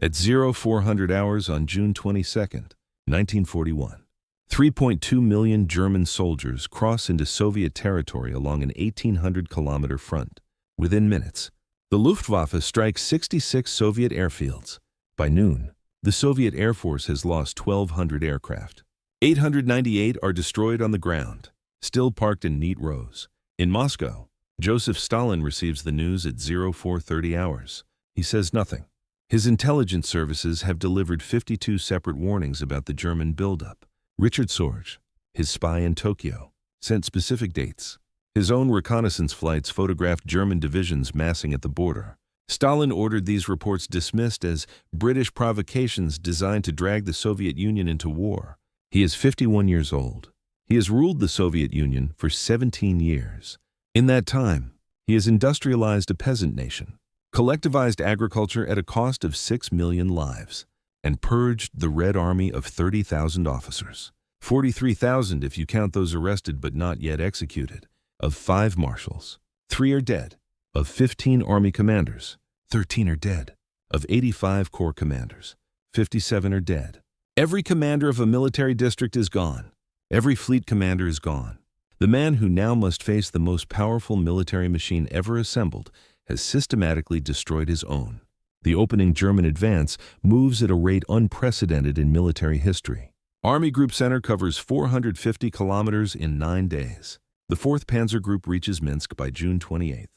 At 0400 hours on June 22, 1941, 3.2 million German soldiers cross into Soviet territory along an 1,800-kilometer front. Within minutes, the Luftwaffe strikes 66 Soviet airfields. By noon, the Soviet Air Force has lost 1,200 aircraft. 898 are destroyed on the ground, still parked in neat rows. In Moscow, Joseph Stalin receives the news at 0430 hours. He says nothing. His intelligence services have delivered 52 separate warnings about the German buildup. Richard Sorge, his spy in Tokyo, sent specific dates. His own reconnaissance flights photographed German divisions massing at the border. Stalin ordered these reports dismissed as British provocations designed to drag the Soviet Union into war. He is 51 years old. He has ruled the Soviet Union for 17 years. In that time, he has industrialized a peasant nation, collectivized agriculture at a cost of 6 million lives, and purged the Red Army of 30,000 officers, 43,000 if you count those arrested but not yet executed. Of 5 marshals, 3 are dead. Of 15 army commanders, 13 are dead. Of 85 corps commanders, 57 are dead. Every commander of a military district is gone. Every fleet commander is gone. The man who now must face the most powerful military machine ever assembled has systematically destroyed his own. The opening German advance moves at a rate unprecedented in military history. Army Group Center covers 450 kilometers in 9 days. The 4th Panzer Group reaches Minsk by June 28th.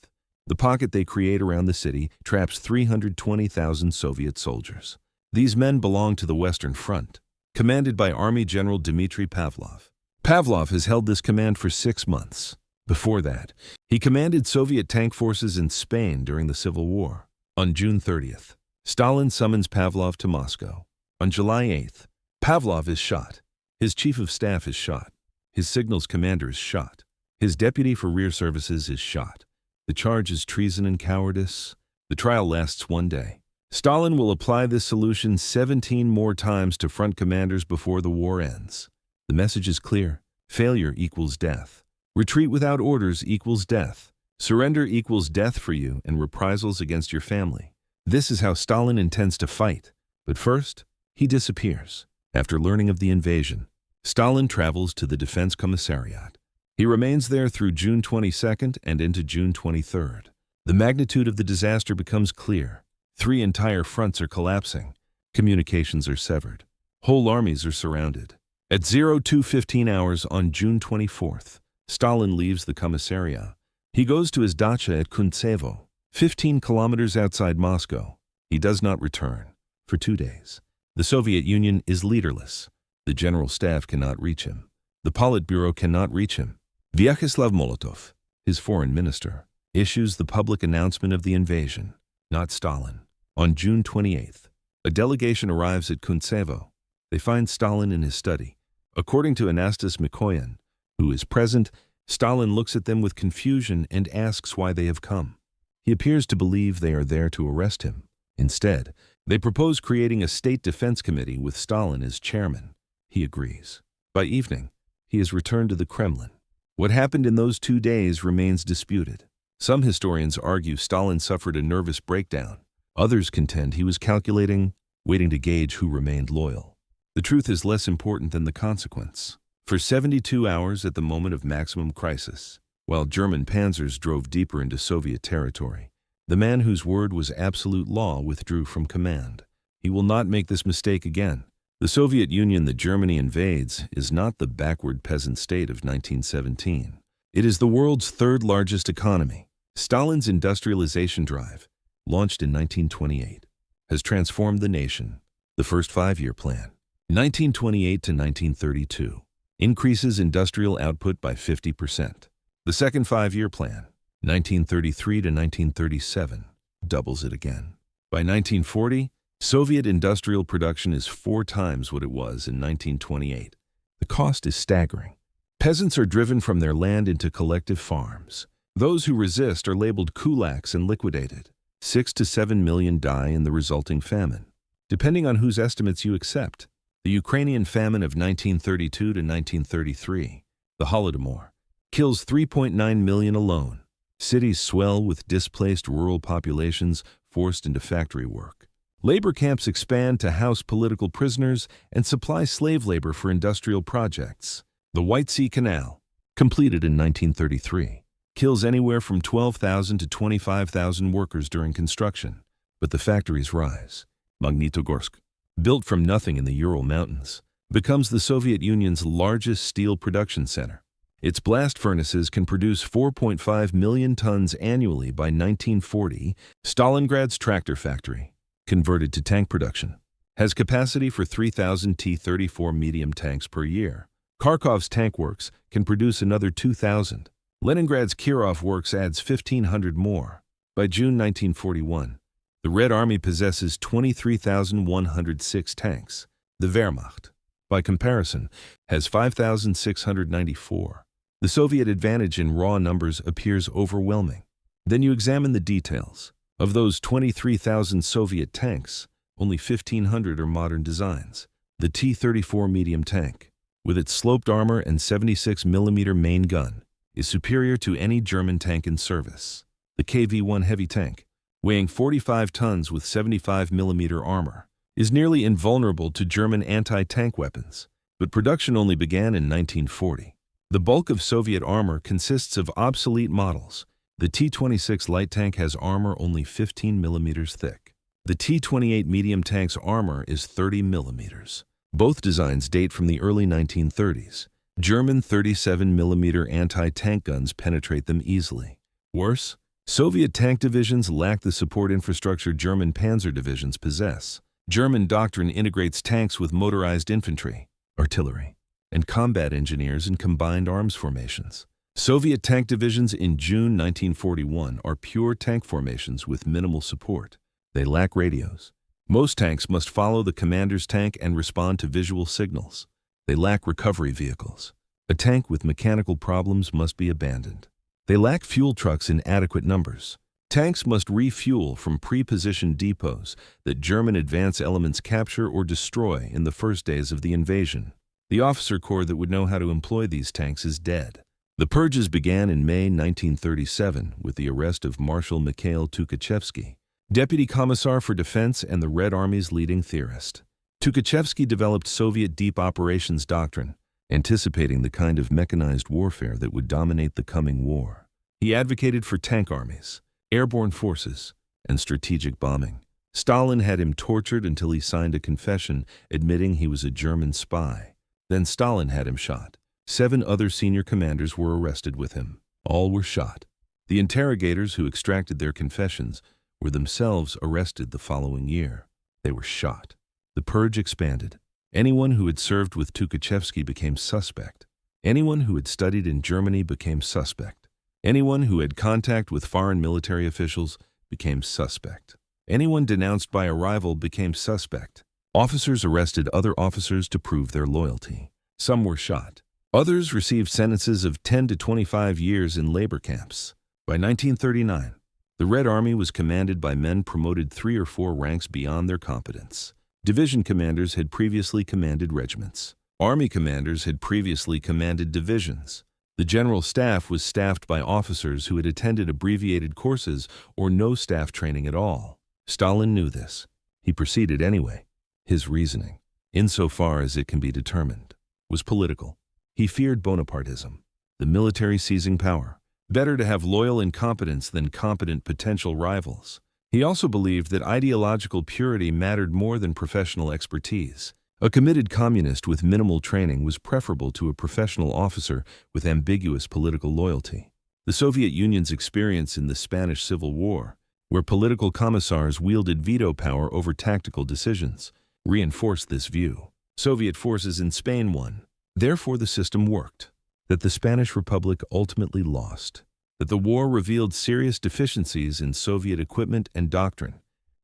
The pocket they create around the city traps 320,000 Soviet soldiers. These men belong to the Western Front, commanded by Army General Dmitry Pavlov. Pavlov has held this command for 6 months. Before that, he commanded Soviet tank forces in Spain during the Civil War. On June 30th, Stalin summons Pavlov to Moscow. On July 8th, Pavlov is shot. His chief of staff is shot. His signals commander is shot. His deputy for rear services is shot. The charge is treason and cowardice. The trial lasts 1 day. Stalin will apply this solution 17 more times to front commanders before the war ends. The message is clear. Failure equals death. Retreat without orders equals death. Surrender equals death for you and reprisals against your family. This is how Stalin intends to fight. But first, he disappears. After learning of the invasion, Stalin travels to the Defense Commissariat. He remains there through June 22nd and into June 23rd. The magnitude of the disaster becomes clear. 3 entire fronts are collapsing. Communications are severed. Whole armies are surrounded. At 0215 hours on June 24th, Stalin leaves the commissariat. He goes to his dacha at Kuntsevo, 15 kilometers outside Moscow. He does not return for 2 days. The Soviet Union is leaderless. The General Staff cannot reach him. The Politburo cannot reach him. Vyacheslav Molotov, his foreign minister, issues the public announcement of the invasion, not Stalin. On June 28th, a delegation arrives at Kuntsevo. They find Stalin in his study. According to Anastas Mikoyan, who is present, Stalin looks at them with confusion and asks why they have come. He appears to believe they are there to arrest him. Instead, they propose creating a state defense committee with Stalin as chairman. He agrees. By evening, he is returned to the Kremlin. What happened in those 2 days remains disputed. Some historians argue Stalin suffered a nervous breakdown. Others contend he was calculating, waiting to gauge who remained loyal. The truth is less important than the consequence. For 72 hours at the moment of maximum crisis, while German panzers drove deeper into Soviet territory, the man whose word was absolute law withdrew from command. He will not make this mistake again. The Soviet Union that Germany invades is not the backward peasant state of 1917. It is the world's 3rd largest economy. Stalin's industrialization drive, launched in 1928, has transformed the nation. The first 5-year plan, 1928 to 1932, increases industrial output by 50%. The second 5-year plan, 1933 to 1937, doubles it again. By 1940, Soviet industrial production is 4 times what it was in 1928. The cost is staggering. Peasants are driven from their land into collective farms. Those who resist are labeled kulaks and liquidated. 6 to 7 million die in the resulting famine. Depending on whose estimates you accept, the Ukrainian famine of 1932 to 1933, the Holodomor, kills 3.9 million alone. Cities swell with displaced rural populations forced into factory work. Labor camps expand to house political prisoners and supply slave labor for industrial projects. The White Sea Canal, completed in 1933, kills anywhere from 12,000 to 25,000 workers during construction. But the factories rise. Magnitogorsk, built from nothing in the Ural Mountains, becomes the Soviet Union's largest steel production center. Its blast furnaces can produce 4.5 million tons annually by 1940. Stalingrad's tractor factory, converted to tank production, has capacity for 3,000 T-34 medium tanks per year. Kharkov's tank works can produce another 2,000. Leningrad's Kirov works adds 1,500 more. By June 1941, the Red Army possesses 23,106 tanks. The Wehrmacht, by comparison, has 5,694. The Soviet advantage in raw numbers appears overwhelming. Then you examine the details. Of those 23,000 Soviet tanks, only 1,500 are modern designs. The T-34 medium tank, with its sloped armor and 76mm main gun, is superior to any German tank in service. The KV-1 heavy tank, weighing 45 tons with 75mm armor, is nearly invulnerable to German anti-tank weapons, but production only began in 1940. The bulk of Soviet armor consists of obsolete models. The T-26 light tank has armor only 15mm thick. The T-28 medium tank's armor is 30mm. Both designs date from the early 1930s. German 37mm anti-tank guns penetrate them easily. Worse, Soviet tank divisions lack the support infrastructure German panzer divisions possess. German doctrine integrates tanks with motorized infantry, artillery, and combat engineers in combined arms formations. Soviet tank divisions in June 1941 are pure tank formations with minimal support. They lack radios. Most tanks must follow the commander's tank and respond to visual signals. They lack recovery vehicles. A tank with mechanical problems must be abandoned. They lack fuel trucks in adequate numbers. Tanks must refuel from pre-positioned depots that German advance elements capture or destroy in the first days of the invasion. The officer corps that would know how to employ these tanks is dead. The purges began in May 1937 with the arrest of Marshal Mikhail Tukhachevsky, Deputy Commissar for Defense and the Red Army's leading theorist. Tukhachevsky developed Soviet deep operations doctrine, anticipating the kind of mechanized warfare that would dominate the coming war. He advocated for tank armies, airborne forces, and strategic bombing. Stalin had him tortured until he signed a confession admitting he was a German spy. Then Stalin had him shot. 7 other senior commanders were arrested with him. All were shot. The interrogators who extracted their confessions were themselves arrested the following year. They were shot. The purge expanded. Anyone who had served with Tukhachevsky became suspect. Anyone who had studied in Germany became suspect. Anyone who had contact with foreign military officials became suspect. Anyone denounced by a rival became suspect. Officers arrested other officers to prove their loyalty. Some were shot. Others received sentences of 10 to 25 years in labor camps. By 1939, the Red Army was commanded by men promoted 3 or 4 ranks beyond their competence. Division commanders had previously commanded regiments. Army commanders had previously commanded divisions. The general staff was staffed by officers who had attended abbreviated courses or no staff training at all. Stalin knew this. He proceeded anyway. His reasoning, insofar as it can be determined, was political. He feared Bonapartism, the military seizing power. Better to have loyal incompetents than competent potential rivals. He also believed that ideological purity mattered more than professional expertise. A committed communist with minimal training was preferable to a professional officer with ambiguous political loyalty. The Soviet Union's experience in the Spanish Civil War, where political commissars wielded veto power over tactical decisions, reinforced this view. Soviet forces in Spain won. Therefore, the system worked. That the Spanish Republic ultimately lost. That the war revealed serious deficiencies in Soviet equipment and doctrine.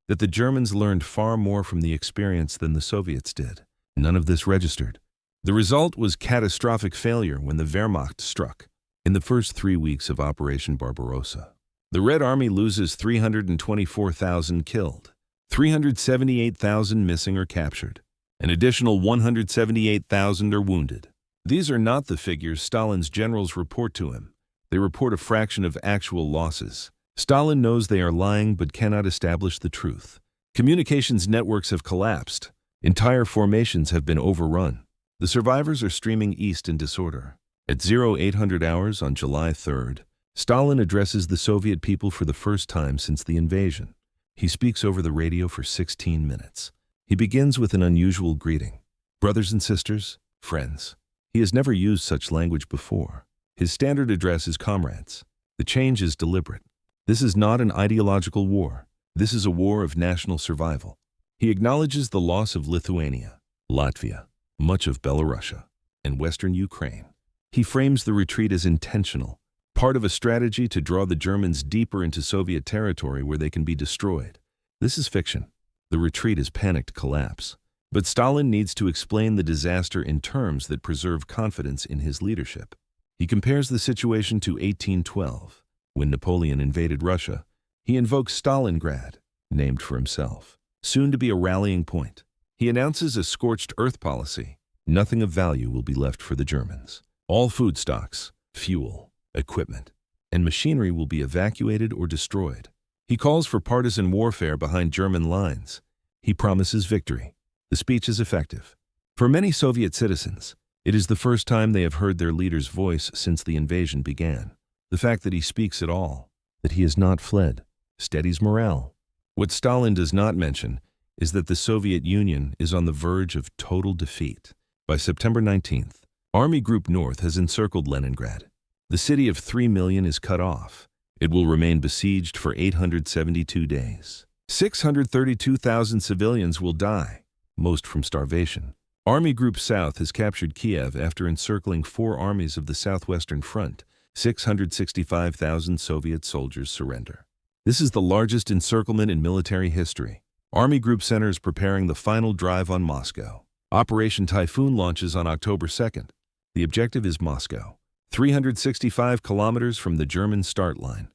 That the Germans learned far more from the experience than the Soviets did. None of this registered. The result was catastrophic failure when the Wehrmacht struck. In the first 3 weeks of Operation Barbarossa, the Red Army loses 324,000 killed, 378,000 missing or captured. An additional 178,000 are wounded. These are not the figures Stalin's generals report to him. They report a fraction of actual losses. Stalin knows they are lying but cannot establish the truth. Communications networks have collapsed. Entire formations have been overrun. The survivors are streaming east in disorder. At 0800 hours on July 3rd, Stalin addresses the Soviet people for the first time since the invasion. He speaks over the radio for 16 minutes. He begins with an unusual greeting. Brothers and sisters, friends. He has never used such language before. His standard address is comrades. The change is deliberate. This is not an ideological war. This is a war of national survival. He acknowledges the loss of Lithuania, Latvia, much of Belarusia, and western Ukraine. He frames the retreat as intentional, part of a strategy to draw the Germans deeper into Soviet territory where they can be destroyed. This is fiction. The retreat is panicked collapse. But Stalin needs to explain the disaster in terms that preserve confidence in his leadership. He compares the situation to 1812, when Napoleon invaded Russia. He invokes Stalingrad, named for himself, soon to be a rallying point. He announces a scorched earth policy. Nothing of value will be left for the Germans. All food stocks, fuel, equipment, and machinery will be evacuated or destroyed. He calls for partisan warfare behind German lines. He promises victory. The speech is effective. For many Soviet citizens, it is the first time they have heard their leader's voice since the invasion began. The fact that he speaks at all, that he has not fled, steadies morale. What Stalin does not mention is that the Soviet Union is on the verge of total defeat. By September 19th, Army Group North has encircled Leningrad. The city of 3 million is cut off. It will remain besieged for 872 days. 632,000 civilians will die, most from starvation. Army Group South has captured Kiev after encircling 4 armies of the Southwestern Front. 665,000 Soviet soldiers surrender. This is the largest encirclement in military history. Army Group Center is preparing the final drive on Moscow. Operation Typhoon launches on October 2nd. The objective is Moscow, 365 kilometers from the German start line.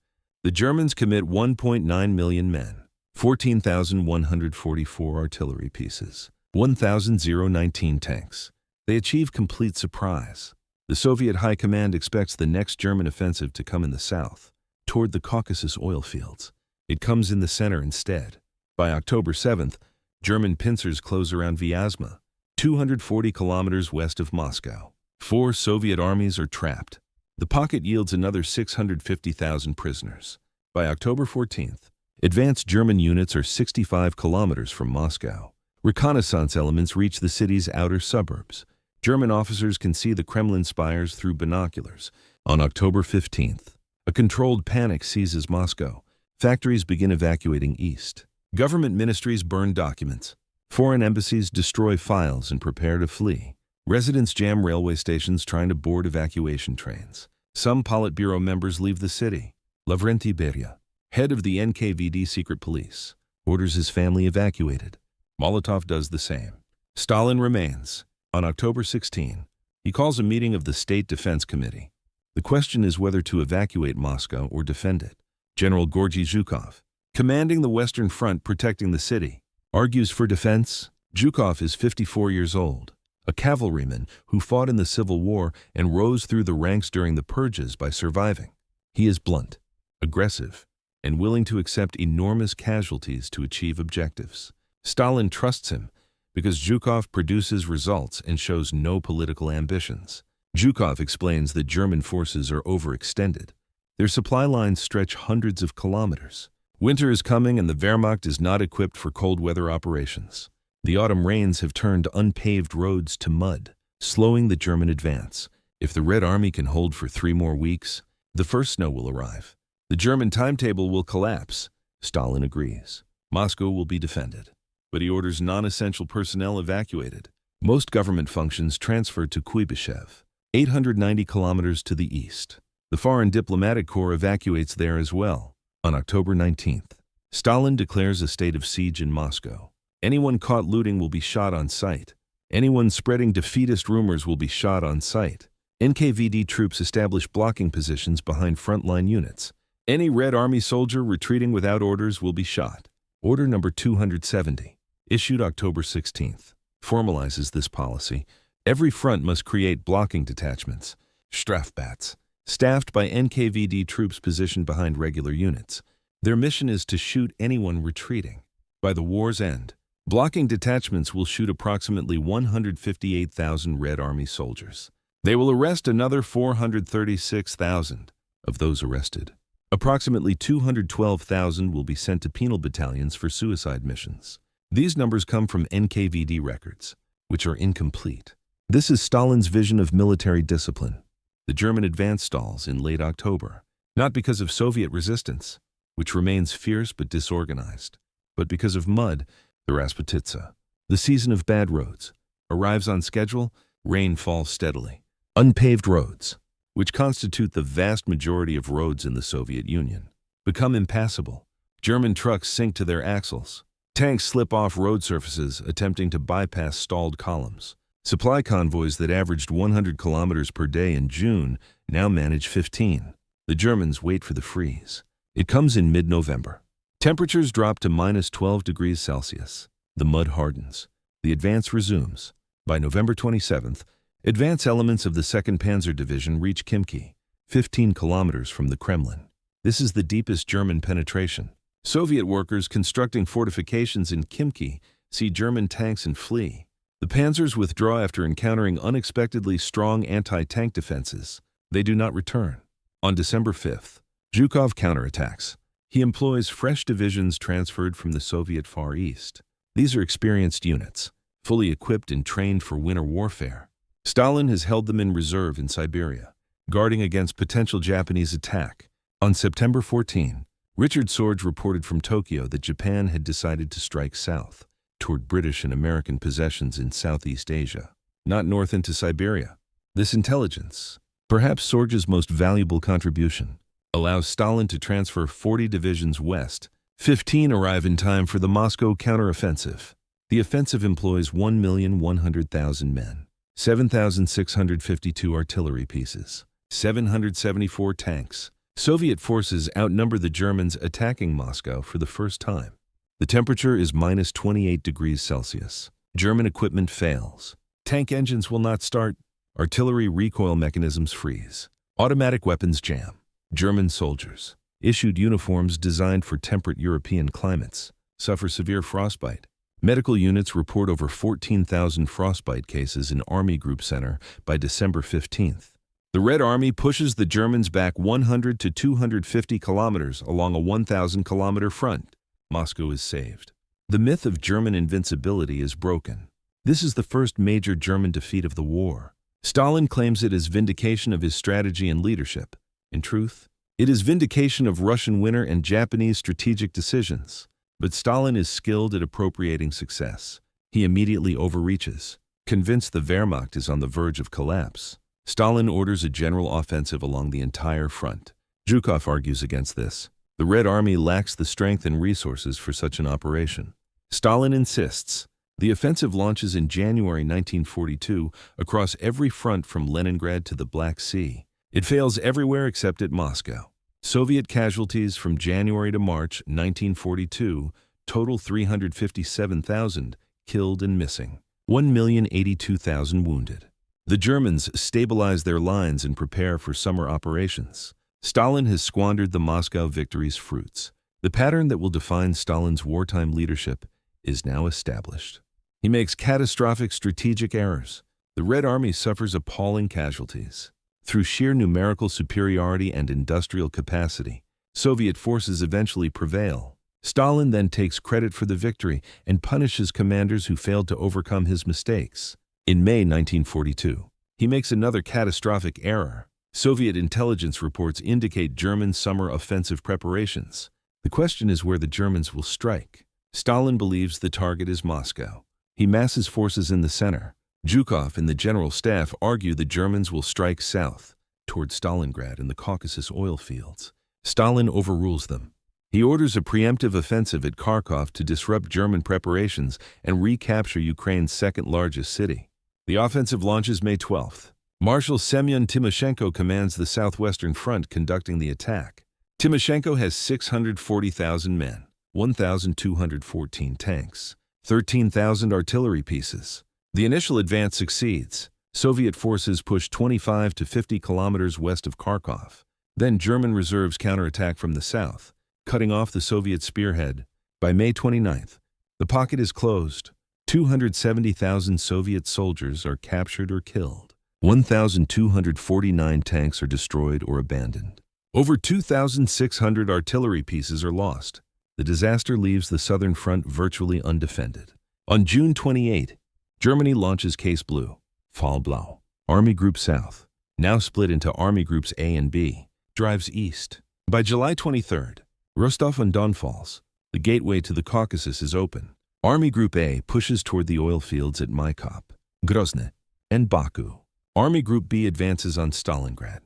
The Germans commit 1.9 million men, 14,144 artillery pieces, 1,019 tanks. They achieve complete surprise. The Soviet High Command expects the next German offensive to come in the south, toward the Caucasus oil fields. It comes in the center instead. By October 7th, German pincers close around Vyazma, 240 kilometers west of Moscow. 4 Soviet armies are trapped. The pocket yields another 650,000 prisoners. By October 14th, advanced German units are 65 kilometers from Moscow. Reconnaissance elements reach the city's outer suburbs. German officers can see the Kremlin spires through binoculars. On October 15th, a controlled panic seizes Moscow. Factories begin evacuating east. Government ministries burn documents. Foreign embassies destroy files and prepare to flee. Residents jam railway stations trying to board evacuation trains. Some Politburo members leave the city. Lavrentiy Beria, head of the NKVD secret police, orders his family evacuated. Molotov does the same. Stalin remains. On October 16, he calls a meeting of the State Defense Committee. The question is whether to evacuate Moscow or defend it. General Georgy Zhukov, commanding the Western Front protecting the city, argues for defense. Zhukov is 54 years old, a cavalryman who fought in the Civil War and rose through the ranks during the purges by surviving. He is blunt, aggressive, and willing to accept enormous casualties to achieve objectives. Stalin trusts him because Zhukov produces results and shows no political ambitions. Zhukov explains that German forces are overextended. Their supply lines stretch hundreds of kilometers. Winter is coming and the Wehrmacht is not equipped for cold weather operations. The autumn rains have turned unpaved roads to mud, slowing the German advance. If the Red Army can hold for 3 more weeks, the first snow will arrive. The German timetable will collapse. Stalin agrees. Moscow will be defended. But he orders non-essential personnel evacuated. Most government functions transferred to Kuibyshev, 890 kilometers to the east. The Foreign Diplomatic Corps evacuates there as well. On October 19th, Stalin declares a state of siege in Moscow. Anyone caught looting will be shot on sight. Anyone spreading defeatist rumors will be shot on sight. NKVD troops establish blocking positions behind frontline units. Any Red Army soldier retreating without orders will be shot. Order number 270, issued October 16th, formalizes this policy. Every front must create blocking detachments, Strafbats, staffed by NKVD troops positioned behind regular units. Their mission is to shoot anyone retreating. By the war's end, blocking detachments will shoot approximately 158,000 Red Army soldiers. They will arrest another 436,000 of those arrested. Approximately 212,000 will be sent to penal battalions for suicide missions. These numbers come from NKVD records, which are incomplete. This is Stalin's vision of military discipline. The German advance stalls in late October, not because of Soviet resistance, which remains fierce but disorganized, but because of mud, the Rasputitsa. The season of bad roads arrives on schedule, rain falls steadily. Unpaved roads, which constitute the vast majority of roads in the Soviet Union, become impassable. German trucks sink to their axles. Tanks slip off road surfaces attempting to bypass stalled columns. Supply convoys that averaged 100 kilometers per day in June now manage 15. The Germans wait for the freeze. It comes in mid-November. Temperatures drop to -12 degrees Celsius. The mud hardens. The advance resumes. By November 27th, advance elements of the 2nd Panzer Division reach Khimki, 15 kilometers from the Kremlin. This is the deepest German penetration. Soviet workers constructing fortifications in Khimki see German tanks and flee. The panzers withdraw after encountering unexpectedly strong anti-tank defenses. They do not return. On December 5th, Zhukov counterattacks. He employs fresh divisions transferred from the Soviet Far East. These are experienced units, fully equipped and trained for winter warfare. Stalin has held them in reserve in Siberia, guarding against potential Japanese attack. On September 14, Richard Sorge reported from Tokyo that Japan had decided to strike south, toward British and American possessions in Southeast Asia, not north into Siberia. This intelligence, perhaps Sorge's most valuable contribution, allows Stalin to transfer 40 divisions west. 15 arrive in time for the Moscow counteroffensive. The offensive employs 1,100,000 men, 7,652 artillery pieces, 774 tanks. Soviet forces outnumber the Germans attacking Moscow for the first time. The temperature is -28 degrees Celsius. German equipment fails. Tank engines will not start. Artillery recoil mechanisms freeze. Automatic weapons jam. German soldiers, issued uniforms designed for temperate European climates, suffer severe frostbite. Medical units report over 14,000 frostbite cases in Army Group Center by December 15th. The Red Army pushes the Germans back 100 to 250 kilometers along a 1,000-kilometer front. Moscow is saved. The myth of German invincibility is broken. This is the first major German defeat of the war. Stalin claims it as vindication of his strategy and leadership. In truth, it is vindication of Russian winter and Japanese strategic decisions. But Stalin is skilled at appropriating success. He immediately overreaches. Convinced the Wehrmacht is on the verge of collapse, Stalin orders a general offensive along the entire front. Zhukov argues against this. The Red Army lacks the strength and resources for such an operation. Stalin insists. The offensive launches in January 1942 across every front from Leningrad to the Black Sea. It fails everywhere except at Moscow. Soviet casualties from January to March 1942 total 357,000 killed and missing, 1,082,000 wounded. The Germans stabilize their lines and prepare for summer operations. Stalin has squandered the Moscow victory's fruits. The pattern that will define Stalin's wartime leadership is now established. He makes catastrophic strategic errors. The Red Army suffers appalling casualties. Through sheer numerical superiority and industrial capacity, Soviet forces eventually prevail. Stalin then takes credit for the victory and punishes commanders who failed to overcome his mistakes. In May 1942, he makes another catastrophic error. Soviet intelligence reports indicate German summer offensive preparations. The question is where the Germans will strike. Stalin believes the target is Moscow. He masses forces in the center. Zhukov and the general staff argue the Germans will strike south, toward Stalingrad and the Caucasus oil fields. Stalin overrules them. He orders a preemptive offensive at Kharkov to disrupt German preparations and recapture Ukraine's second-largest city. The offensive launches May 12th. Marshal Semyon Timoshenko commands the southwestern front conducting the attack. Timoshenko has 640,000 men, 1,214 tanks, 13,000 artillery pieces. The initial advance succeeds. Soviet forces push 25 to 50 kilometers west of Kharkov. Then German reserves counterattack from the south, cutting off the Soviet spearhead. By May 29th, The pocket is closed. 270,000 Soviet soldiers are captured or killed. 1,249 tanks are destroyed or abandoned. Over 2,600 artillery pieces are lost. The disaster leaves the southern front virtually undefended. On June 28, Germany launches Case Blue, Fall Blau. Army Group South, now split into Army Groups A and B, drives east. By July 23, Rostov-on-Don falls. The gateway to the Caucasus is open. Army Group A pushes toward the oil fields at Maikop, Grozny, and Baku. Army Group B advances on Stalingrad.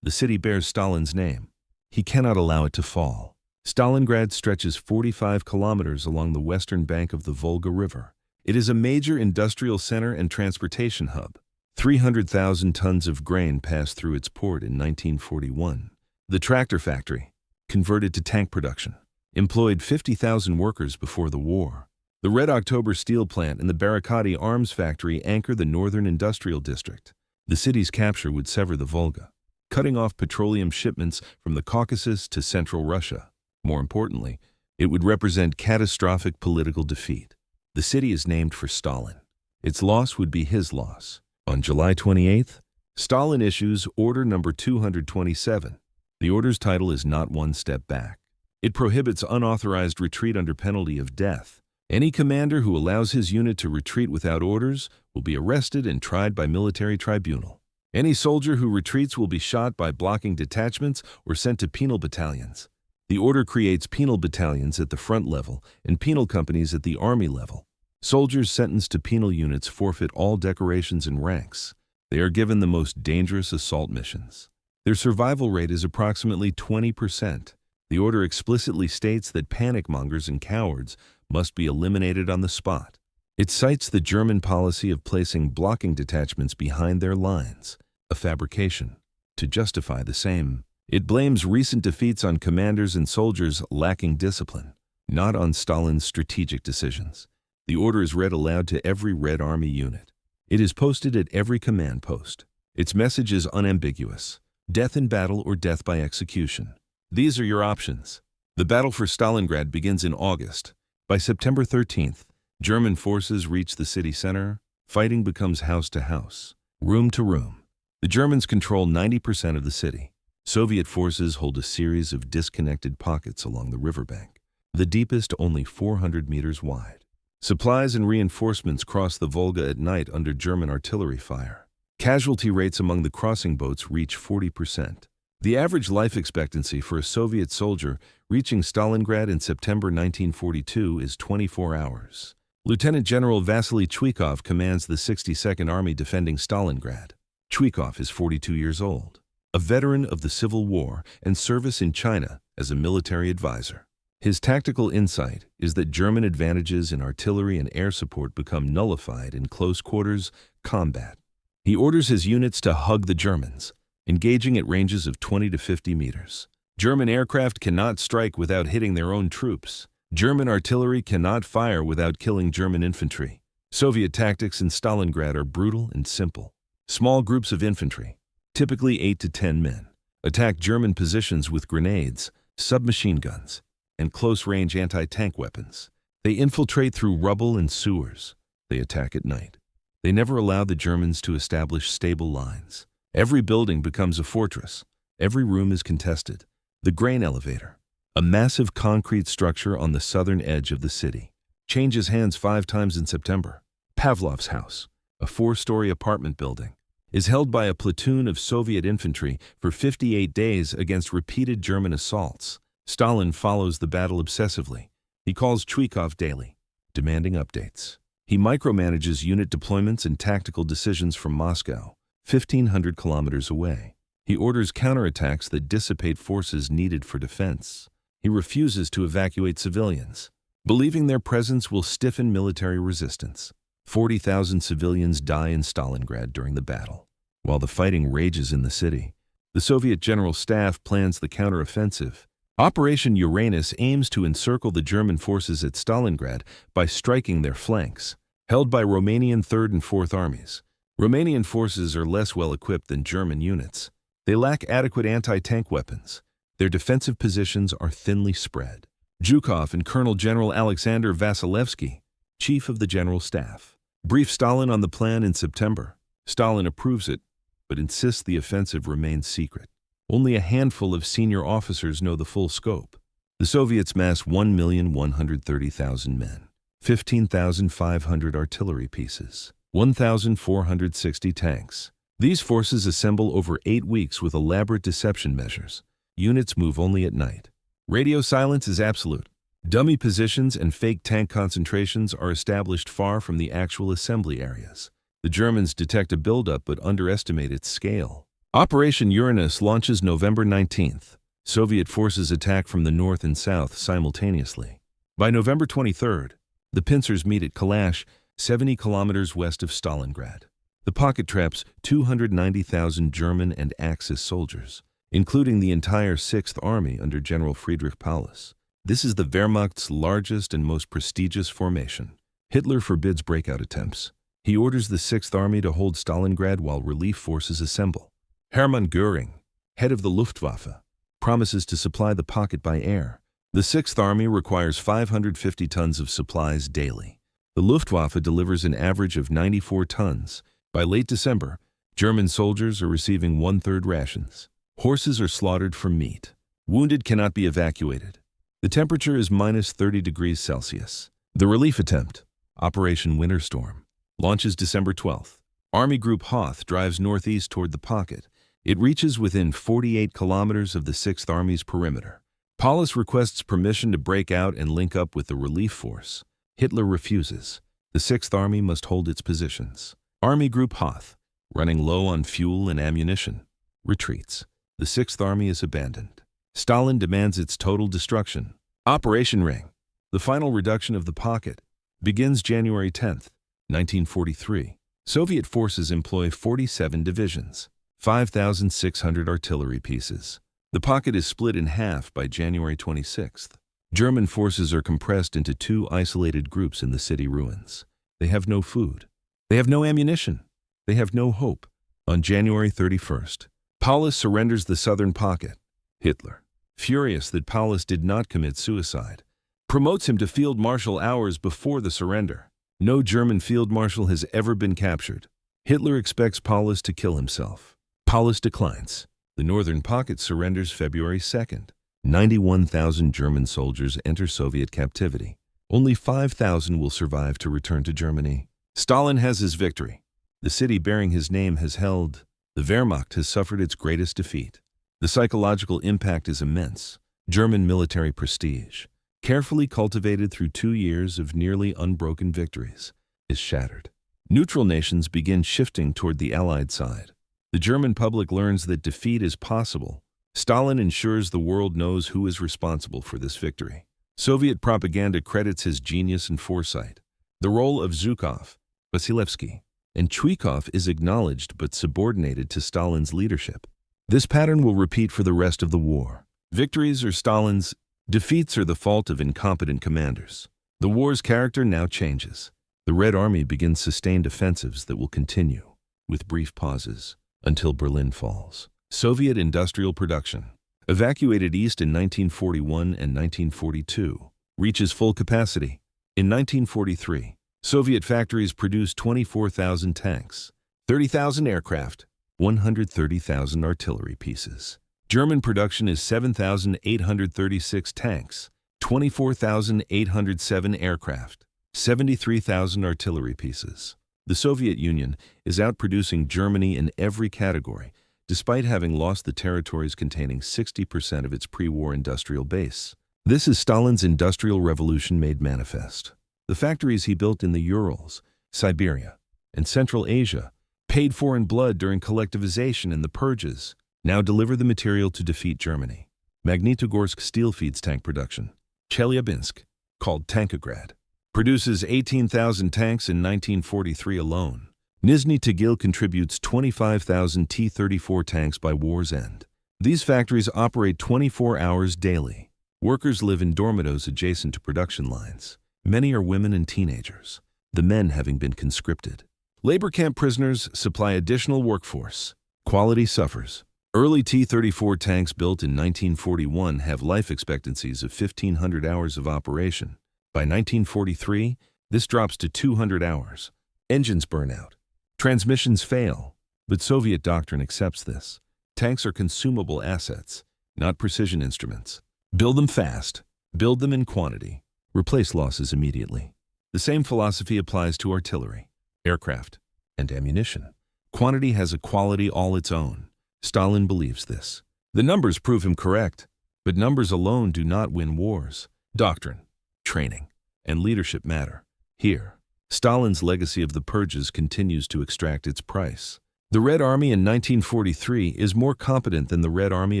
The city bears Stalin's name. He cannot allow it to fall. Stalingrad stretches 45 kilometers along the western bank of the Volga River. It is a major industrial center and transportation hub. 300,000 tons of grain passed through its port in 1941. The tractor factory, converted to tank production, employed 50,000 workers before the war. The Red October steel plant and the Barakati arms factory anchor the northern industrial district. The city's capture would sever the Volga, cutting off petroleum shipments from the Caucasus to central Russia. More importantly, it would represent catastrophic political defeat. The city is named for Stalin. Its loss would be his loss. On July 28th, Stalin issues Order Number 227. The order's title is Not One Step Back. It prohibits unauthorized retreat under penalty of death. Any commander who allows his unit to retreat without orders will be arrested and tried by military tribunal. Any soldier who retreats will be shot by blocking detachments or sent to penal battalions. The order creates penal battalions at the front level and penal companies at the army level. Soldiers sentenced to penal units forfeit all decorations and ranks. They are given the most dangerous assault missions. Their survival rate is approximately 20%. The order explicitly states that panic mongers and cowards must be eliminated on the spot. It cites the German policy of placing blocking detachments behind their lines, a fabrication, to justify the same. It blames recent defeats on commanders and soldiers lacking discipline, not on Stalin's strategic decisions. The order is read aloud to every Red Army unit. It is posted at every command post. Its message is unambiguous: death in battle or death by execution. These are your options. The battle for Stalingrad begins in August. By September 13th, German forces reach the city center. Fighting becomes house to house, room to room. The Germans control 90% of the city. Soviet forces hold a series of disconnected pockets along the riverbank, the deepest only 400 meters wide. Supplies and reinforcements cross the Volga at night under German artillery fire. Casualty rates among the crossing boats reach 40%. The average life expectancy for a Soviet soldier reaching Stalingrad in September 1942 is 24 hours. Lieutenant General Vasily Chuikov commands the 62nd Army defending Stalingrad. Chuikov is 42 years old, a veteran of the Civil War and service in China as a military advisor. His tactical insight is that German advantages in artillery and air support become nullified in close quarters combat. He orders his units to hug the Germans, engaging at ranges of 20 to 50 meters. German aircraft cannot strike without hitting their own troops. German artillery cannot fire without killing German infantry. Soviet tactics in Stalingrad are brutal and simple. Small groups of infantry, typically 8 to 10 men, attack German positions with grenades, submachine guns, and close-range anti-tank weapons. They infiltrate through rubble and sewers. They attack at night. They never allow the Germans to establish stable lines. Every building becomes a fortress. Every room is contested. The grain elevator, a massive concrete structure on the southern edge of the city, changes hands 5 times in September. Pavlov's house, a 4-story apartment building, is held by a platoon of Soviet infantry for 58 days against repeated German assaults. Stalin follows the battle obsessively. He calls Chuikov daily, demanding updates. He micromanages unit deployments and tactical decisions from Moscow, 1,500 kilometers away. He orders counterattacks that dissipate forces needed for defense. He refuses to evacuate civilians, believing their presence will stiffen military resistance. 40,000 civilians die in Stalingrad during the battle. While the fighting rages in the city, the Soviet General Staff plans the counteroffensive. Operation Uranus aims to encircle the German forces at Stalingrad by striking their flanks, held by Romanian 3rd and 4th Armies. Romanian forces are less well equipped than German units. They lack adequate anti-tank weapons. Their defensive positions are thinly spread. Zhukov and Colonel General Alexander Vasilevsky, Chief of the General Staff. Briefs Stalin on the plan in September. Stalin approves it, but insists the offensive remains secret. Only a handful of senior officers know the full scope. The Soviets mass 1,130,000 men, 15,500 artillery pieces, 1,460 tanks. These forces assemble over 8 weeks with elaborate deception measures. Units move only at night. Radio silence is absolute. Dummy positions and fake tank concentrations are established far from the actual assembly areas. The Germans detect a buildup but underestimate its scale. Operation Uranus launches November 19th. Soviet forces attack from the north and south simultaneously. By November 23rd, the pincers meet at Kalash, 70 kilometers west of Stalingrad. The pocket traps 290,000 German and Axis soldiers, including the entire 6th Army under General Friedrich Paulus. This is the Wehrmacht's largest and most prestigious formation. Hitler forbids breakout attempts. He orders the 6th Army to hold Stalingrad while relief forces assemble. Hermann Göring, head of the Luftwaffe, promises to supply the pocket by air. The 6th Army requires 550 tons of supplies daily. The Luftwaffe delivers an average of 94 tons. By late December, German soldiers are receiving 1/3 rations. Horses are slaughtered for meat. Wounded cannot be evacuated. The temperature is minus 30 degrees Celsius. The relief attempt, Operation Winter Storm, launches December 12th. Army Group Hoth drives northeast toward the pocket. It reaches within 48 kilometers of the 6th Army's perimeter. Paulus requests permission to break out and link up with the relief force. Hitler refuses. The 6th Army must hold its positions. Army Group Hoth, running low on fuel and ammunition, retreats. The 6th Army is abandoned. Stalin demands its total destruction. Operation Ring, the final reduction of the pocket, begins January 10th, 1943. Soviet forces employ 47 divisions, 5,600 artillery pieces. The pocket is split in half by January 26th. German forces are compressed into 2 isolated groups in the city ruins. They have no food. They have no ammunition. They have no hope. On January 31st, Paulus surrenders the southern pocket. Hitler, furious that Paulus did not commit suicide, promotes him to field marshal hours before the surrender. No German field marshal has ever been captured. Hitler expects Paulus to kill himself. Paulus declines. The northern pocket surrenders February 2nd. 91,000 German soldiers enter Soviet captivity. Only 5,000 will survive to return to Germany. Stalin has his victory. The city bearing his name has held. The Wehrmacht has suffered its greatest defeat. The psychological impact is immense. German military prestige, carefully cultivated through 2 years of nearly unbroken victories, is shattered. Neutral nations begin shifting toward the Allied side. The German public learns that defeat is possible. Stalin ensures the world knows who is responsible for this victory. Soviet propaganda credits his genius and foresight. The role of Zhukov, Vasilevsky, and Chuikov is acknowledged but subordinated to Stalin's leadership. This pattern will repeat for the rest of the war. Victories are Stalin's, defeats are the fault of incompetent commanders. The war's character now changes. The Red Army begins sustained offensives that will continue, with brief pauses, until Berlin falls. Soviet industrial production, evacuated east in 1941 and 1942, reaches full capacity. In 1943, Soviet factories produced 24,000 tanks, 30,000 aircraft, 130,000 artillery pieces. German production is 7,836 tanks, 24,807 aircraft, 73,000 artillery pieces. The Soviet Union is outproducing Germany in every category, despite having lost the territories containing 60% of its pre-war industrial base. This is Stalin's industrial revolution made manifest. The factories he built in the Urals, Siberia, and Central Asia, paid for in blood during collectivization and the purges, now deliver the material to defeat Germany. Magnitogorsk steel feeds tank production. Chelyabinsk, called Tankograd, produces 18,000 tanks in 1943 alone. Nizhny Tagil contributes 25,000 T-34 tanks by war's end. These factories operate 24 hours daily. Workers live in dormitories adjacent to production lines. Many are women and teenagers, the men having been conscripted. Labor camp prisoners supply additional workforce. Quality suffers. Early T-34 tanks built in 1941 have life expectancies of 1,500 hours of operation. By 1943, This drops to 200 hours. Engines burn out. Transmissions fail. But Soviet doctrine accepts this. Tanks are consumable assets, not precision instruments. Build them fast. Build them in quantity. Replace losses immediately. The same philosophy applies to artillery, aircraft, and ammunition. Quantity has a quality all its own. Stalin believes this. The numbers prove him correct, but numbers alone do not win wars. Doctrine, training, and leadership matter. Here, Stalin's legacy of the purges continues to extract its price. The Red Army in 1943 is more competent than the Red Army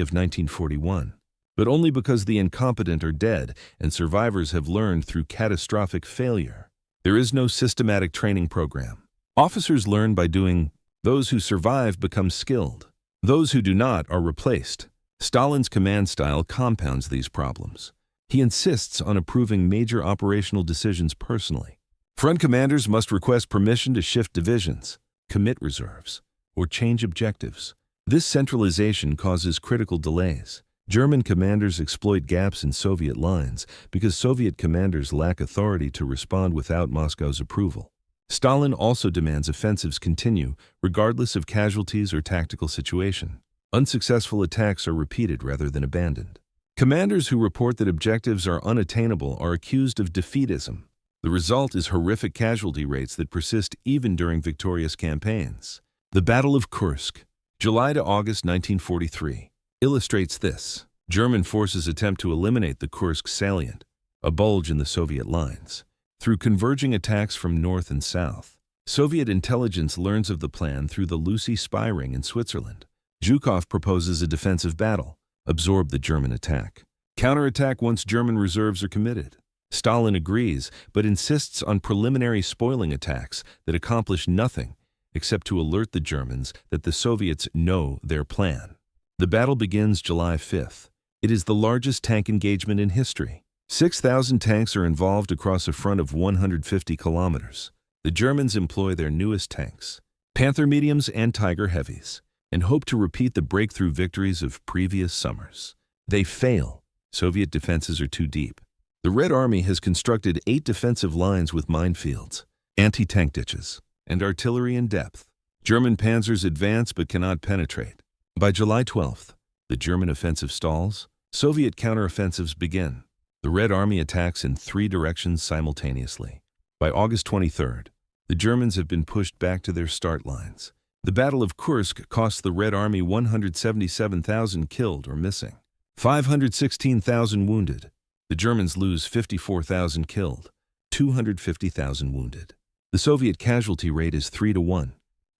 of 1941, but only because the incompetent are dead and survivors have learned through catastrophic failure. There is no systematic training program. Officers learn by doing. Those who survive become skilled. Those who do not are replaced. Stalin's command style compounds these problems. He insists on approving major operational decisions personally. Front commanders must request permission to shift divisions, commit reserves, or change objectives. This centralization causes critical delays. German commanders exploit gaps in Soviet lines because Soviet commanders lack authority to respond without Moscow's approval. Stalin also demands offensives continue, regardless of casualties or tactical situation. Unsuccessful attacks are repeated rather than abandoned. Commanders who report that objectives are unattainable are accused of defeatism. The result is horrific casualty rates that persist even during victorious campaigns. The Battle of Kursk, July to August 1943, illustrates this. German forces attempt to eliminate the Kursk salient, a bulge in the Soviet lines, through converging attacks from north and south. Soviet intelligence learns of the plan through the Lucy spy ring in Switzerland. Zhukov proposes a defensive battle, absorb the German attack. Counterattack once German reserves are committed. Stalin agrees, but insists on preliminary spoiling attacks that accomplish nothing except to alert the Germans that the Soviets know their plan. The battle begins July 5th. It is the largest tank engagement in history. 6,000 tanks are involved across a front of 150 kilometers. The Germans employ their newest tanks, Panther mediums and Tiger heavies, and hope to repeat the breakthrough victories of previous summers. They fail. Soviet defenses are too deep. The Red Army has constructed 8 defensive lines with minefields, anti-tank ditches, and artillery in depth. German panzers advance but cannot penetrate. By July 12th, the German offensive stalls. Soviet counteroffensives begin. The Red Army attacks in 3 directions simultaneously. By August 23rd, the Germans have been pushed back to their start lines. The Battle of Kursk cost the Red Army 177,000 killed or missing, 516,000 wounded. The Germans lose 54,000 killed, 250,000 wounded. The Soviet casualty rate is 3-1.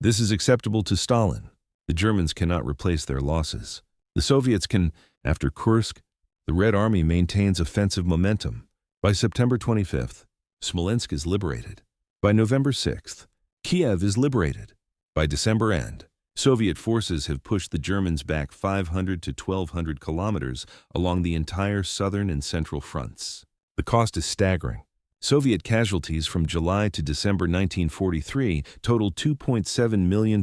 This is acceptable to Stalin. The Germans cannot replace their losses. The Soviets can. After Kursk, the Red Army maintains offensive momentum. By September 25th, Smolensk is liberated. By November 6th, Kiev is liberated. By December end, Soviet forces have pushed the Germans back 500 to 1,200 kilometers along the entire southern and central fronts. The cost is staggering. Soviet casualties from July to December 1943 totaled 2.7 million.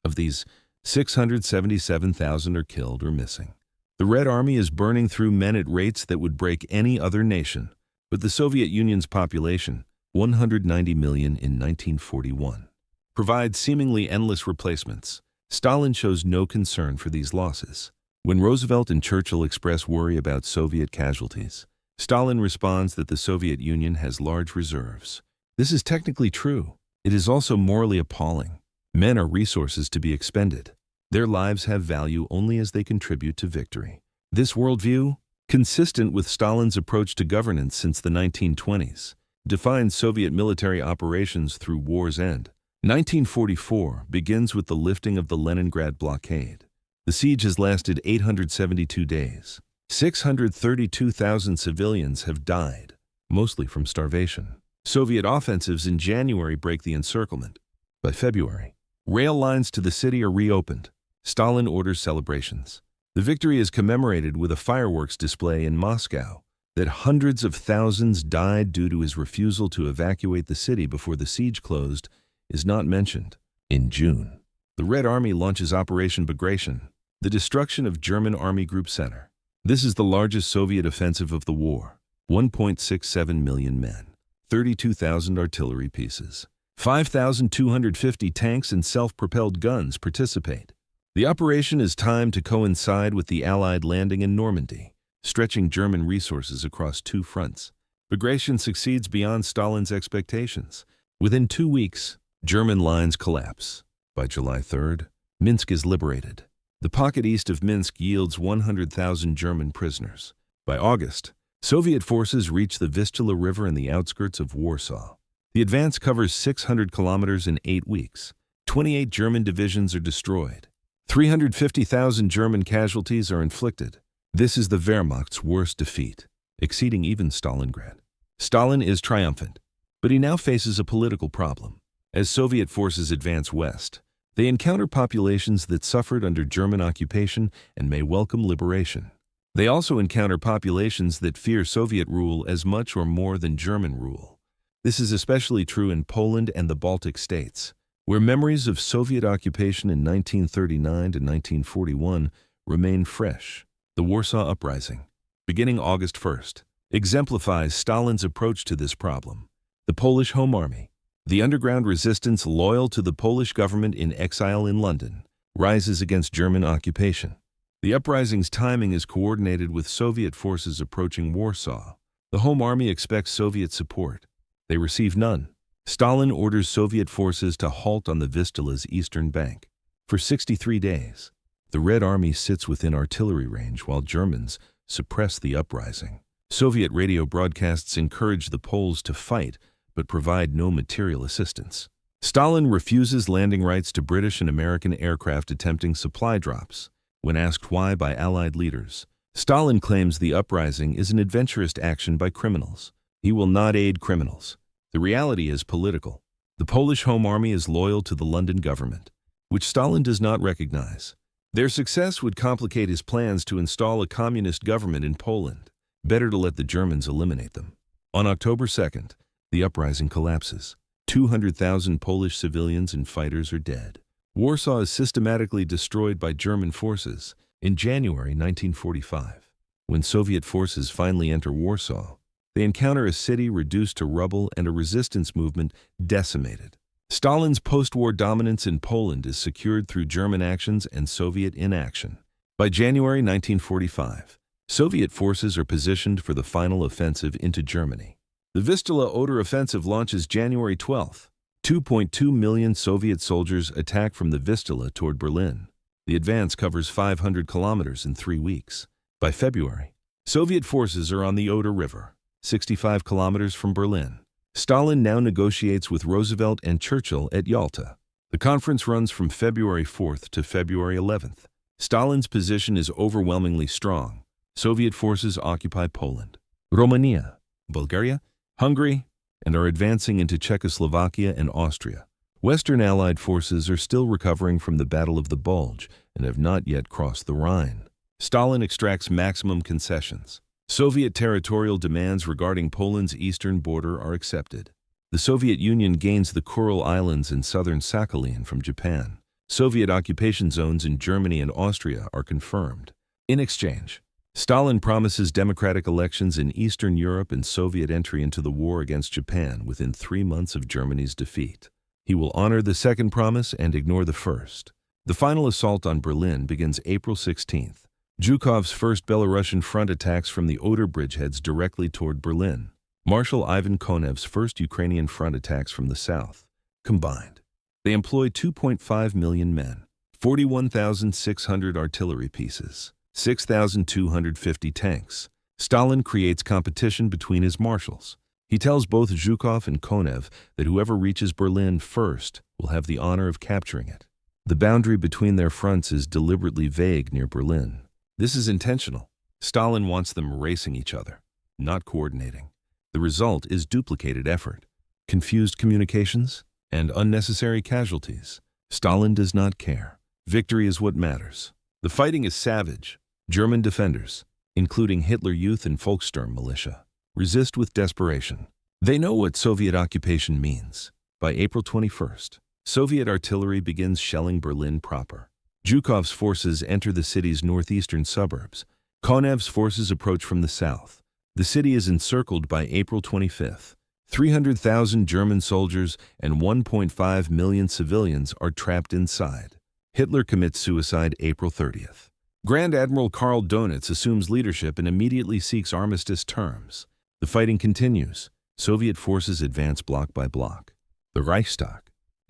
Of these, 677,000 are killed or missing. The Red Army is burning through men at rates that would break any other nation, but the Soviet Union's population, 190 million in 1941, provides seemingly endless replacements. Stalin shows no concern for these losses. When Roosevelt and Churchill express worry about Soviet casualties, Stalin responds that the Soviet Union has large reserves. This is technically true. It is also morally appalling. Men are resources to be expended. Their lives have value only as they contribute to victory. This worldview, consistent with Stalin's approach to governance since the 1920s, defines Soviet military operations through war's end. 1944 begins with the lifting of the Leningrad blockade. The siege has lasted 872 days. 632,000 civilians have died, mostly from starvation. Soviet offensives in January break the encirclement. By February, rail lines to the city are reopened. Stalin orders celebrations. The victory is commemorated with a fireworks display in Moscow. That hundreds of thousands died due to his refusal to evacuate the city before the siege closed is not mentioned. In June, the Red Army launches Operation Bagration, the destruction of German Army Group Center. This is the largest Soviet offensive of the war, 1.67 million men. 32,000 artillery pieces. 5,250 tanks and self-propelled guns participate. The operation is timed to coincide with the Allied landing in Normandy, stretching German resources across two fronts. Bagration succeeds beyond Stalin's expectations. Within 2 weeks, German lines collapse. By July 3rd, Minsk is liberated. The pocket east of Minsk yields 100,000 German prisoners. By August, Soviet forces reach the Vistula River in the outskirts of Warsaw. The advance covers 600 kilometers in 8 weeks. 28 German divisions are destroyed. 350,000 German casualties are inflicted. This is the Wehrmacht's worst defeat, exceeding even Stalingrad. Stalin is triumphant, but he now faces a political problem. As Soviet forces advance west, they encounter populations that suffered under German occupation and may welcome liberation. They also encounter populations that fear Soviet rule as much or more than German rule. This is especially true in Poland and the Baltic states, where memories of Soviet occupation in 1939 to 1941 remain fresh. The Warsaw Uprising, beginning August 1st, exemplifies Stalin's approach to this problem. The Polish Home Army, the underground resistance loyal to the Polish government in exile in London, rises against German occupation. The uprising's timing is coordinated with Soviet forces approaching Warsaw. The Home Army expects Soviet support. They receive none. Stalin orders Soviet forces to halt on the Vistula's eastern bank. For 63 days, the Red Army sits within artillery range while Germans suppress the uprising. Soviet radio broadcasts encourage the Poles to fight, but provide no material assistance. Stalin refuses landing rights to British and American aircraft attempting supply drops. When asked why by Allied leaders, Stalin claims the uprising is an adventurous action by criminals. He will not aid criminals. The reality is political. The Polish Home Army is loyal to the London government, which Stalin does not recognize. Their success would complicate his plans to install a communist government in Poland. Better to let the Germans eliminate them. On October 2nd, the uprising collapses. 200,000 Polish civilians and fighters are dead. Warsaw is systematically destroyed by German forces in January 1945. When Soviet forces finally enter Warsaw, they encounter a city reduced to rubble and a resistance movement decimated. Stalin's post-war dominance in Poland is secured through German actions and Soviet inaction. By January 1945, Soviet forces are positioned for the final offensive into Germany. The Vistula-Oder offensive launches January 12th. 2.2 million Soviet soldiers attack from the Vistula toward Berlin. The advance covers 500 kilometers in 3 weeks. By February, Soviet forces are on the Oder River, 65 kilometers from Berlin. Stalin now negotiates with Roosevelt and Churchill at Yalta. The conference runs from February 4th to February 11th. Stalin's position is overwhelmingly strong. Soviet forces occupy Poland, Romania, Bulgaria, Hungary, and are advancing into Czechoslovakia and Austria. Western Allied forces are still recovering from the Battle of the Bulge and have not yet crossed the Rhine. Stalin extracts maximum concessions. Soviet territorial demands regarding Poland's eastern border are accepted. The Soviet Union gains the Kuril Islands and southern Sakhalin from Japan. Soviet occupation zones in Germany and Austria are confirmed. In exchange, Stalin promises democratic elections in Eastern Europe and Soviet entry into the war against Japan within 3 months of Germany's defeat. He will honor the second promise and ignore the first. The final assault on Berlin begins April 16th. Zhukov's first Belarusian front attacks from the Oder bridgeheads directly toward Berlin. Marshal Ivan Konev's first Ukrainian front attacks from the south. Combined, they employ 2.5 million men, 41,600 artillery pieces, 6,250 tanks. Stalin creates competition between his marshals. He tells both Zhukov and Konev that whoever reaches Berlin first will have the honor of capturing it. The boundary between their fronts is deliberately vague near Berlin. This is intentional. Stalin wants them racing each other, not coordinating. The result is duplicated effort, confused communications, and unnecessary casualties. Stalin does not care. Victory is what matters. The fighting is savage. German defenders, including Hitler Youth and Volkssturm militia, resist with desperation. They know what Soviet occupation means. By April 21st, Soviet artillery begins shelling Berlin proper. Zhukov's forces enter the city's northeastern suburbs. Konev's forces approach from the south. The city is encircled by April 25th. 300,000 German soldiers and 1.5 million civilians are trapped inside. Hitler commits suicide April 30th. Grand Admiral Karl Donitz assumes leadership and immediately seeks armistice terms. The fighting continues. Soviet forces advance block by block. The Reichstag,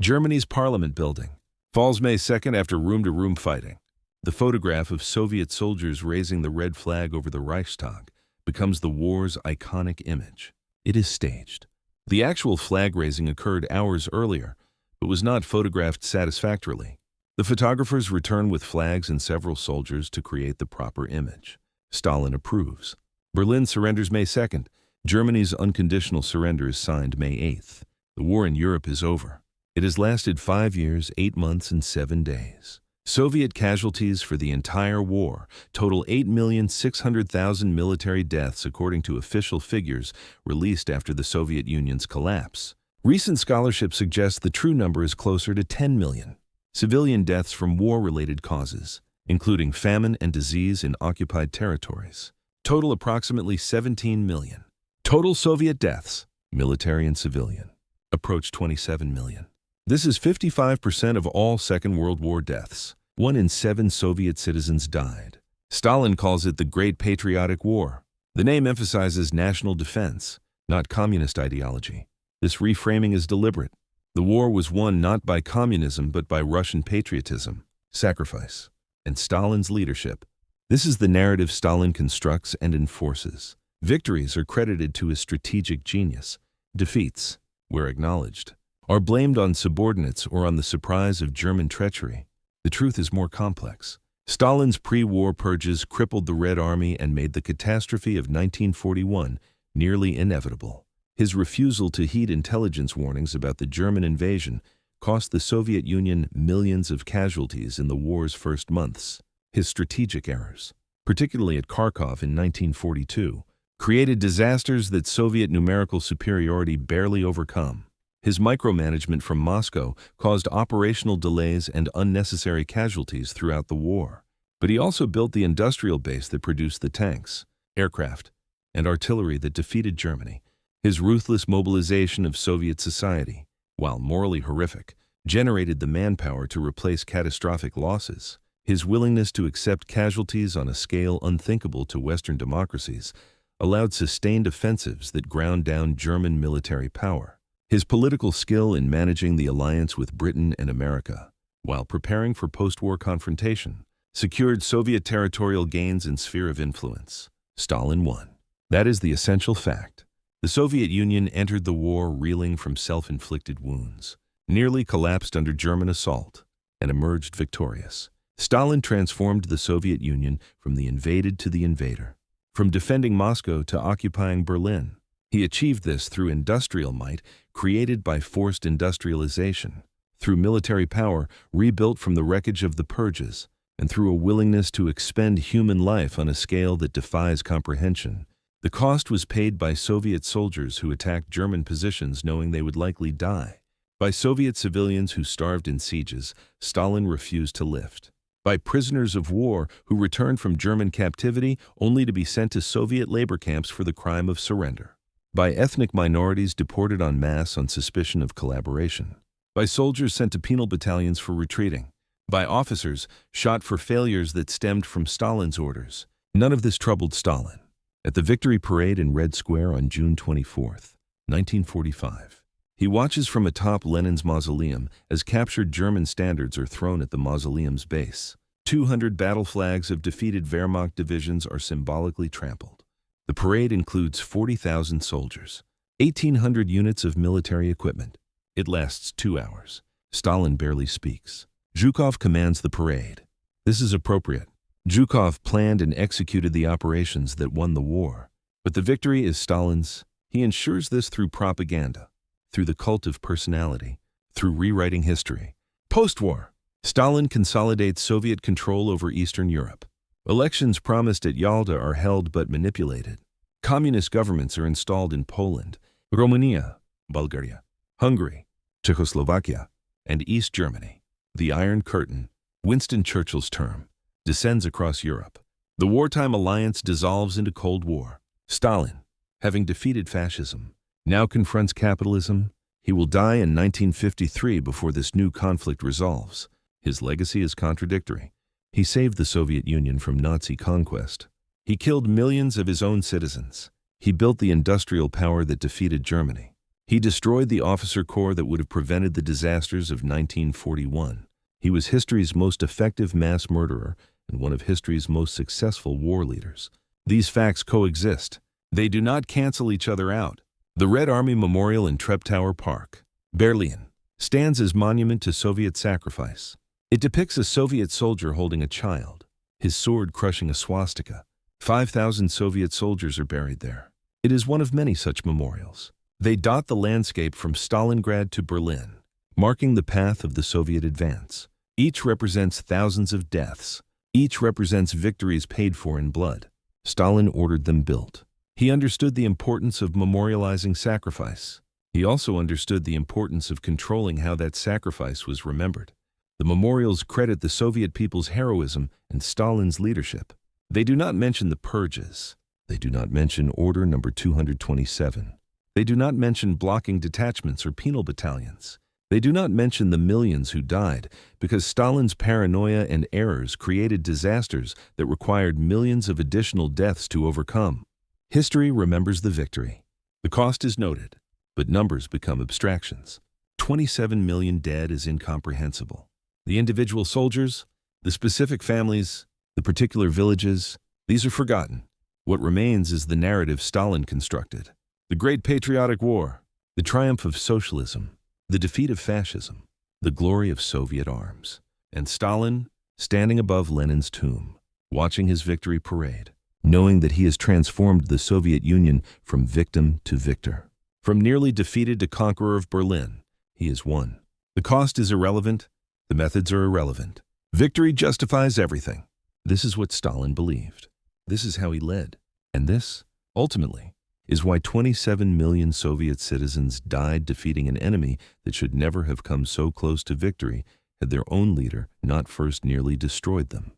Germany's parliament building, falls May 2nd after room-to-room fighting. The photograph of Soviet soldiers raising the red flag over the Reichstag becomes the war's iconic image. It is staged. The actual flag raising occurred hours earlier, but was not photographed satisfactorily. The photographers return with flags and several soldiers to create the proper image. Stalin approves. Berlin surrenders May 2nd. Germany's unconditional surrender is signed May 8th. The war in Europe is over. It has lasted 5 years, 8 months, and 7 days. Soviet casualties for the entire war total 8,600,000 military deaths according to official figures released after the Soviet Union's collapse. Recent scholarship suggests the true number is closer to 10 million. Civilian deaths from war-related causes, including famine and disease in occupied territories, total approximately 17 million. Total Soviet deaths, military and civilian, approach 27 million. This is 55% of all Second World War deaths. 1 in 7 Soviet citizens died. Stalin calls it the Great Patriotic War. The name emphasizes national defense, not communist ideology. This reframing is deliberate. The war was won not by communism but by Russian patriotism, sacrifice, and Stalin's leadership. This is the narrative Stalin constructs and enforces. Victories are credited to his strategic genius. Defeats, where acknowledged, are blamed on subordinates or on the surprise of German treachery. The truth is more complex. Stalin's pre-war purges crippled the Red Army and made the catastrophe of 1941 nearly inevitable. His refusal to heed intelligence warnings about the German invasion cost the Soviet Union millions of casualties in the war's first months. His strategic errors, particularly at Kharkov in 1942, created disasters that Soviet numerical superiority barely overcome. His micromanagement from Moscow caused operational delays and unnecessary casualties throughout the war. But he also built the industrial base that produced the tanks, aircraft, and artillery that defeated Germany. His ruthless mobilization of Soviet society, while morally horrific, generated the manpower to replace catastrophic losses. His willingness to accept casualties on a scale unthinkable to Western democracies allowed sustained offensives that ground down German military power. His political skill in managing the alliance with Britain and America, while preparing for post-war confrontation, secured Soviet territorial gains and sphere of influence. Stalin won. That is the essential fact. The Soviet Union entered the war reeling from self-inflicted wounds, nearly collapsed under German assault, and emerged victorious. Stalin transformed the Soviet Union from the invaded to the invader, from defending Moscow to occupying Berlin. He achieved this through industrial might created by forced industrialization, through military power rebuilt from the wreckage of the purges, and through a willingness to expend human life on a scale that defies comprehension. The cost was paid by Soviet soldiers who attacked German positions knowing they would likely die, by Soviet civilians who starved in sieges Stalin refused to lift, by prisoners of war who returned from German captivity only to be sent to Soviet labor camps for the crime of surrender, by ethnic minorities deported en masse on suspicion of collaboration, by soldiers sent to penal battalions for retreating, by officers shot for failures that stemmed from Stalin's orders. None of this troubled Stalin. At the Victory Parade in Red Square on June 24, 1945, he watches from atop Lenin's mausoleum as captured German standards are thrown at the mausoleum's base. 200 battle flags of defeated Wehrmacht divisions are symbolically trampled. The parade includes 40,000 soldiers, 1,800 units of military equipment. It lasts 2 hours. Stalin barely speaks. Zhukov commands the parade. This is appropriate. Zhukov planned and executed the operations that won the war. But the victory is Stalin's. He ensures this through propaganda, through the cult of personality, through rewriting history. Post-war, Stalin consolidates Soviet control over Eastern Europe. Elections promised at Yalta are held but manipulated. Communist governments are installed in Poland, Romania, Bulgaria, Hungary, Czechoslovakia, and East Germany. The Iron Curtain, Winston Churchill's term, descends across Europe. The wartime alliance dissolves into Cold War. Stalin, having defeated fascism, now confronts capitalism. He will die in 1953 before this new conflict resolves. His legacy is contradictory. He saved the Soviet Union from Nazi conquest. He killed millions of his own citizens. He built the industrial power that defeated Germany. He destroyed the officer corps that would have prevented the disasters of 1941. He was history's most effective mass murderer and one of history's most successful war leaders. These facts coexist. They do not cancel each other out. The Red Army Memorial in Treptower Park, Berlin, stands as monument to Soviet sacrifice. It depicts a Soviet soldier holding a child, his sword crushing a swastika. 5,000 Soviet soldiers are buried there. It is one of many such memorials. They dot the landscape from Stalingrad to Berlin, marking the path of the Soviet advance. Each represents thousands of deaths. Each represents victories paid for in blood. Stalin ordered them built. He understood the importance of memorializing sacrifice. He also understood the importance of controlling how that sacrifice was remembered. The memorials credit the Soviet people's heroism and Stalin's leadership. They do not mention the purges. They do not mention Order Number 227. They do not mention blocking detachments or penal battalions. They do not mention the millions who died because Stalin's paranoia and errors created disasters that required millions of additional deaths to overcome. History remembers the victory. The cost is noted, but numbers become abstractions. 27 million dead is incomprehensible. The individual soldiers, the specific families, the particular villages, these are forgotten. What remains is the narrative Stalin constructed. The Great Patriotic War, the triumph of socialism, the defeat of fascism, the glory of Soviet arms, and Stalin standing above Lenin's tomb, watching his victory parade, knowing that he has transformed the Soviet Union from victim to victor. From nearly defeated to conqueror of Berlin, he has won. The cost is irrelevant. The methods are irrelevant. Victory justifies everything. This is what Stalin believed. This is how he led. And this, ultimately, is why 27 million Soviet citizens died defeating an enemy that should never have come so close to victory had their own leader not first nearly destroyed them.